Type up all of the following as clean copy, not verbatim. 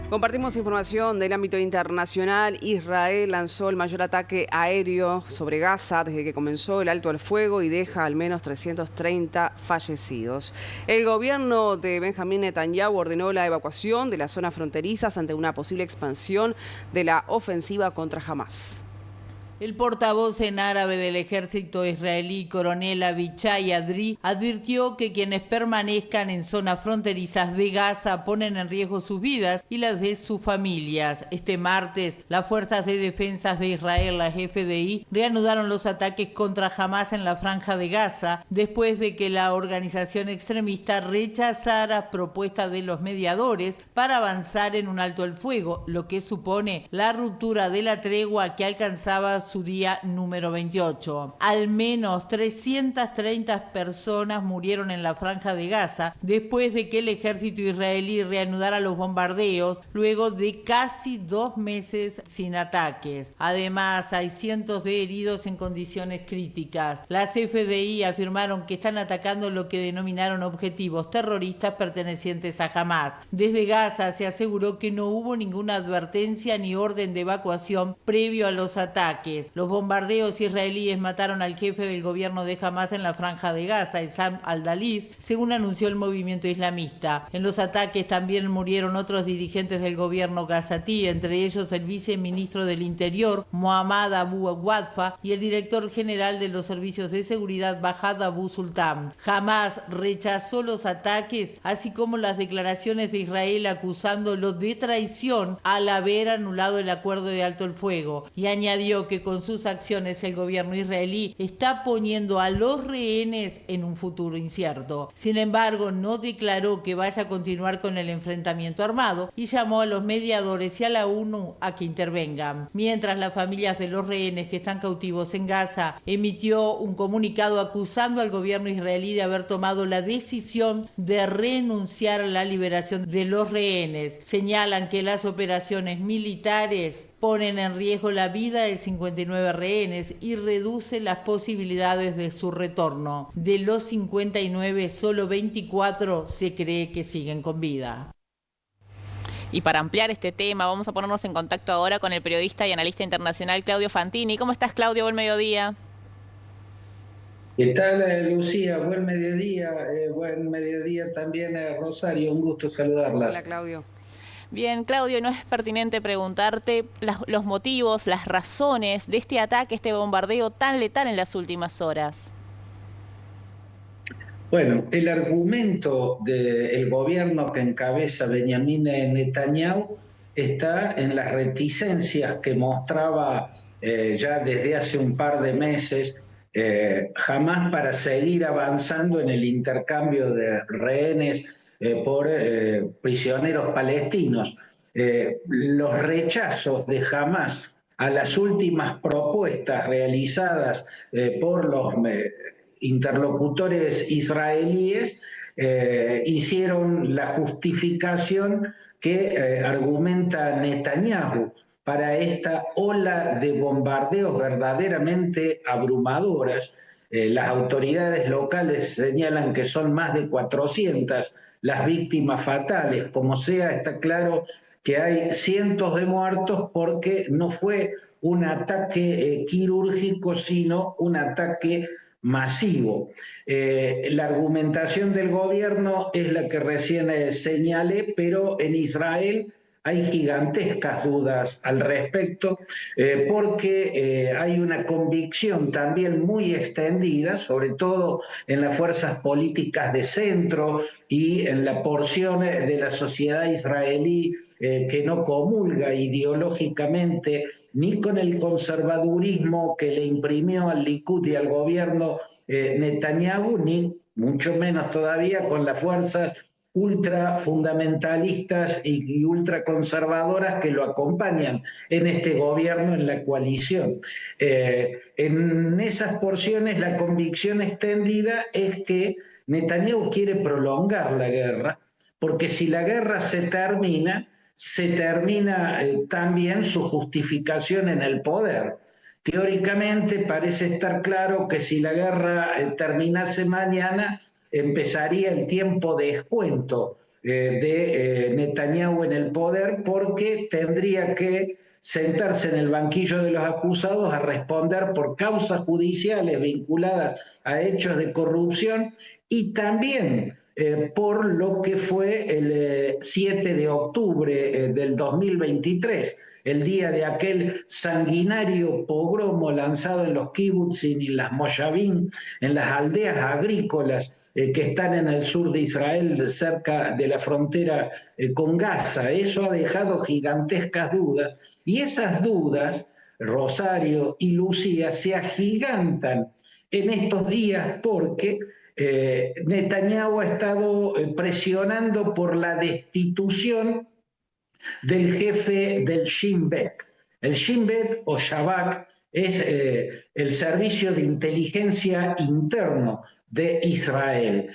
Compartimos información del ámbito internacional. Israel lanzó el mayor ataque aéreo sobre Gaza desde que comenzó el alto al fuego y deja al menos 330 fallecidos. El gobierno de Benjamín Netanyahu ordenó la evacuación de las zonas fronterizas ante una posible expansión de la ofensiva contra Hamás. El portavoz en árabe del ejército israelí, coronel Avichai Adri, advirtió que quienes permanezcan en zonas fronterizas de Gaza ponen en riesgo sus vidas y las de sus familias. Este martes, las fuerzas de defensa de Israel, las FDI, reanudaron los ataques contra Hamás en la franja de Gaza después de que la organización extremista rechazara propuestas de los mediadores para avanzar en un alto el fuego, lo que supone la ruptura de la tregua que alcanzaba su día número 28. Al menos 330 personas murieron en la franja de Gaza después de que el ejército israelí reanudara los bombardeos luego de casi 2 meses sin ataques. Además, hay cientos de heridos en condiciones críticas. Las FDI afirmaron que están atacando lo que denominaron objetivos terroristas pertenecientes a Hamás. Desde Gaza se aseguró que no hubo ninguna advertencia ni orden de evacuación previo a los ataques. Los bombardeos israelíes mataron al jefe del gobierno de Hamás en la franja de Gaza, Issam al-Dalis, según anunció el movimiento islamista. En los ataques también murieron otros dirigentes del gobierno gazatí, entre ellos el viceministro del Interior, Mohammad Abu Wadfa, y el director general de los servicios de seguridad, Bahad Abu Sultan. Hamás rechazó los ataques, así como las declaraciones de Israel acusándolo de traición al haber anulado el acuerdo de alto el fuego, y añadió que con sus acciones el gobierno israelí está poniendo a los rehenes en un futuro incierto. Sin embargo, no declaró que vaya a continuar con el enfrentamiento armado y llamó a los mediadores y a la ONU a que intervengan. Mientras, las familias de los rehenes que están cautivos en Gaza emitió un comunicado acusando al gobierno israelí de haber tomado la decisión de renunciar a la liberación de los rehenes. Señalan que las operaciones militares ponen en riesgo la vida de 59 rehenes y reduce las posibilidades de su retorno. De los 59, solo 24 se cree que siguen con vida. Y para ampliar este tema, vamos a ponernos en contacto ahora con el periodista y analista internacional Claudio Fantini. ¿Cómo estás, Claudio? Buen mediodía. ¿Qué tal, Lucía? Buen mediodía también, Rosario. Un gusto saludarlas. Hola, Claudio. Bien, Claudio, ¿no es pertinente preguntarte los motivos, las razones de este ataque, este bombardeo tan letal en las últimas horas? Bueno, el argumento del gobierno que encabeza Benjamín Netanyahu está en las reticencias que mostraba ya desde hace un par de meses Hamás para seguir avanzando en el intercambio de rehenes por prisioneros palestinos. Los rechazos de Hamás a las últimas propuestas realizadas por los interlocutores israelíes hicieron la justificación que argumenta Netanyahu para esta ola de bombardeos verdaderamente abrumadoras. Las autoridades locales señalan que son más de 400 las víctimas fatales. Como sea, está claro que hay cientos de muertos porque no fue un ataque quirúrgico, sino un ataque masivo. La argumentación del gobierno es la que recién señalé, pero en Israel hay gigantescas dudas al respecto porque hay una convicción también muy extendida, sobre todo en las fuerzas políticas de centro y en la porción de la sociedad israelí que no comulga ideológicamente ni con el conservadurismo que le imprimió al Likud y al gobierno Netanyahu, ni mucho menos todavía con las fuerzas ultra fundamentalistas y ultra conservadoras que lo acompañan en este gobierno, en la coalición. En esas porciones la convicción extendida es que Netanyahu quiere prolongar la guerra, porque si la guerra se termina también su justificación en el poder. Teóricamente parece estar claro que si la guerra terminase mañana, empezaría el tiempo de descuento de Netanyahu en el poder, porque tendría que sentarse en el banquillo de los acusados a responder por causas judiciales vinculadas a hechos de corrupción y también por lo que fue el 7 de octubre del 2023, el día de aquel sanguinario pogromo lanzado en los kibbutzim y en las moshavim, en las aldeas agrícolas que están en el sur de Israel, cerca de la frontera con Gaza. Eso ha dejado gigantescas dudas, y esas dudas, Rosario y Lucía, se agigantan en estos días porque Netanyahu ha estado presionando por la destitución del jefe del Shin Bet. El Shin Bet o Shabak es el servicio de inteligencia interno de Israel.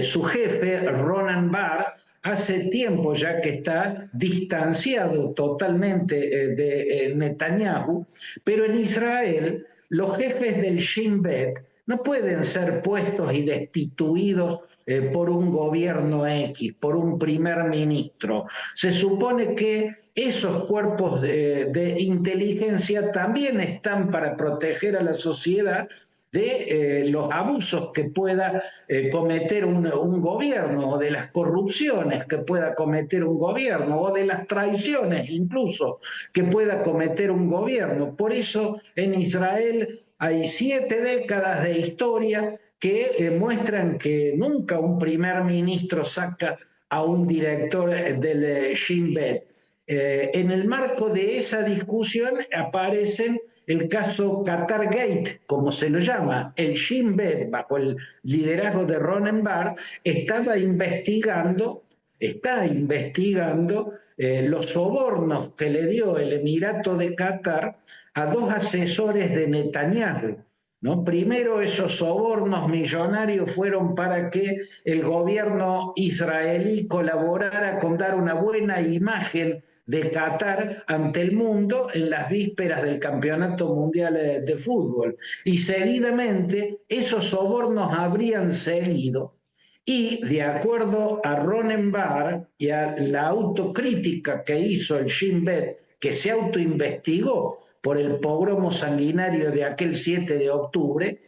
Su jefe, Ronen Bar, hace tiempo ya que está distanciado totalmente de Netanyahu, pero en Israel los jefes del Shin Bet no pueden ser puestos y destituidos por un gobierno X, por un primer ministro. Se supone que esos cuerpos de inteligencia también están para proteger a la sociedad de los abusos que pueda cometer un gobierno, o de las corrupciones que pueda cometer un gobierno, o de las traiciones incluso que pueda cometer un gobierno. Por eso en Israel hay 7 décadas de historia que muestran que nunca un primer ministro saca a un director del Shin Bet. En el marco de esa discusión aparecen el caso Qatar Gate, como se lo llama. El Shin Bet, bajo el liderazgo de Ronen Bar, está investigando los sobornos que le dio el Emirato de Qatar a 2 asesores de Netanyahu, ¿no? Primero, esos sobornos millonarios fueron para que el gobierno israelí colaborara con dar una buena imagen de Qatar ante el mundo en las vísperas del Campeonato Mundial de Fútbol. Y seguidamente esos sobornos habrían seguido, y de acuerdo a Ronen Bar y a la autocrítica que hizo el Shin Bet, que se autoinvestigó por el pogromo sanguinario de aquel 7 de octubre,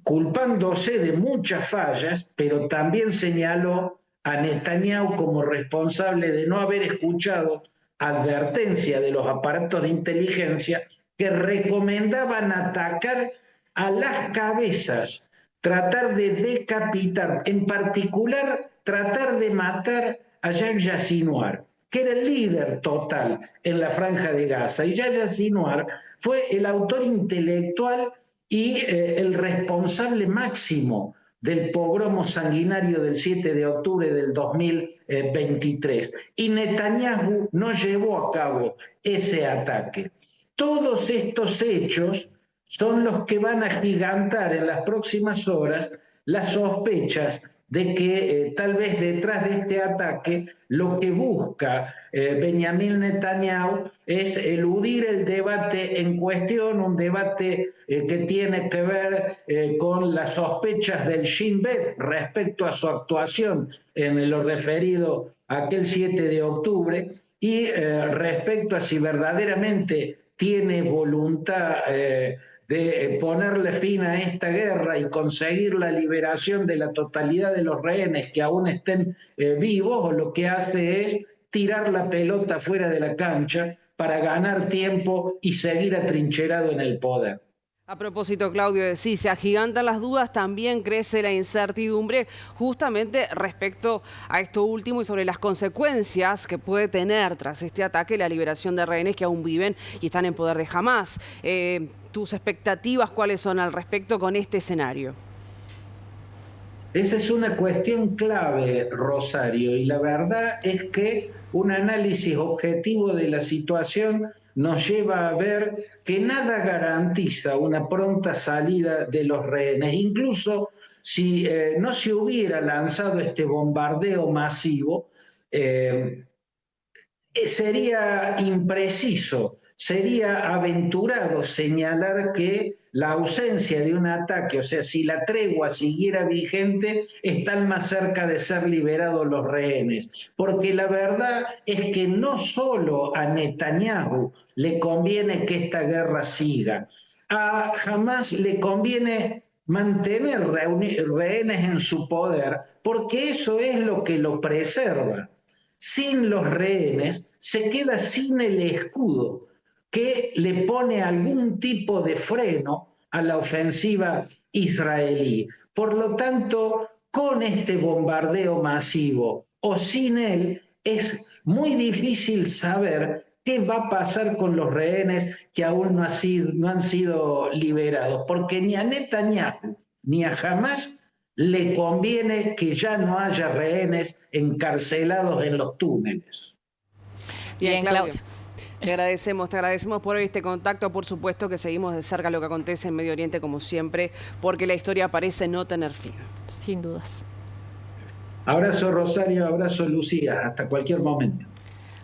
culpándose de muchas fallas, pero también señaló a Netanyahu como responsable de no haber escuchado advertencia de los aparatos de inteligencia que recomendaban atacar a las cabezas, tratar de decapitar, en particular tratar de matar a Yahya Sinwar, que era el líder total en la Franja de Gaza. Y Yahya Sinwar fue el autor intelectual y el responsable máximo del pogromo sanguinario del 7 de octubre del 2023. Y Netanyahu no llevó a cabo ese ataque. Todos estos hechos son los que van a agigantar en las próximas horas las sospechas de que tal vez detrás de este ataque lo que busca Benjamin Netanyahu es eludir el debate en cuestión, un debate que tiene que ver con las sospechas del Shin Bet respecto a su actuación en lo referido a aquel 7 de octubre y respecto a si verdaderamente tiene voluntad de ponerle fin a esta guerra y conseguir la liberación de la totalidad de los rehenes que aún estén vivos, o lo que hace es tirar la pelota fuera de la cancha para ganar tiempo y seguir atrincherado en el poder. A propósito, Claudio, sí, se agigantan las dudas, también crece la incertidumbre justamente respecto a esto último y sobre las consecuencias que puede tener tras este ataque la liberación de rehenes que aún viven y están en poder de Hamás. ¿Tus expectativas cuáles son al respecto con este escenario? Esa es una cuestión clave, Rosario, y la verdad es que un análisis objetivo de la situación nos lleva a ver que nada garantiza una pronta salida de los rehenes. Incluso si no se hubiera lanzado este bombardeo masivo, sería impreciso, sería aventurado señalar que la ausencia de un ataque, o sea, si la tregua siguiera vigente, están más cerca de ser liberados los rehenes. Porque la verdad es que no solo a Netanyahu le conviene que esta guerra siga, a Hamás le conviene mantener rehenes en su poder, porque eso es lo que lo preserva. Sin los rehenes se queda sin el escudo que le pone algún tipo de freno a la ofensiva israelí. Por lo tanto, con este bombardeo masivo o sin él, es muy difícil saber qué va a pasar con los rehenes que aún no han sido liberados, porque ni a Netanyahu ni a Hamás le conviene que ya no haya rehenes encarcelados en los túneles. Bien, Claudio. Te agradecemos por este contacto. Por supuesto que seguimos de cerca lo que acontece en Medio Oriente, como siempre, porque la historia parece no tener fin. Sin dudas. Abrazo, Rosario, abrazo, Lucía. Hasta cualquier momento.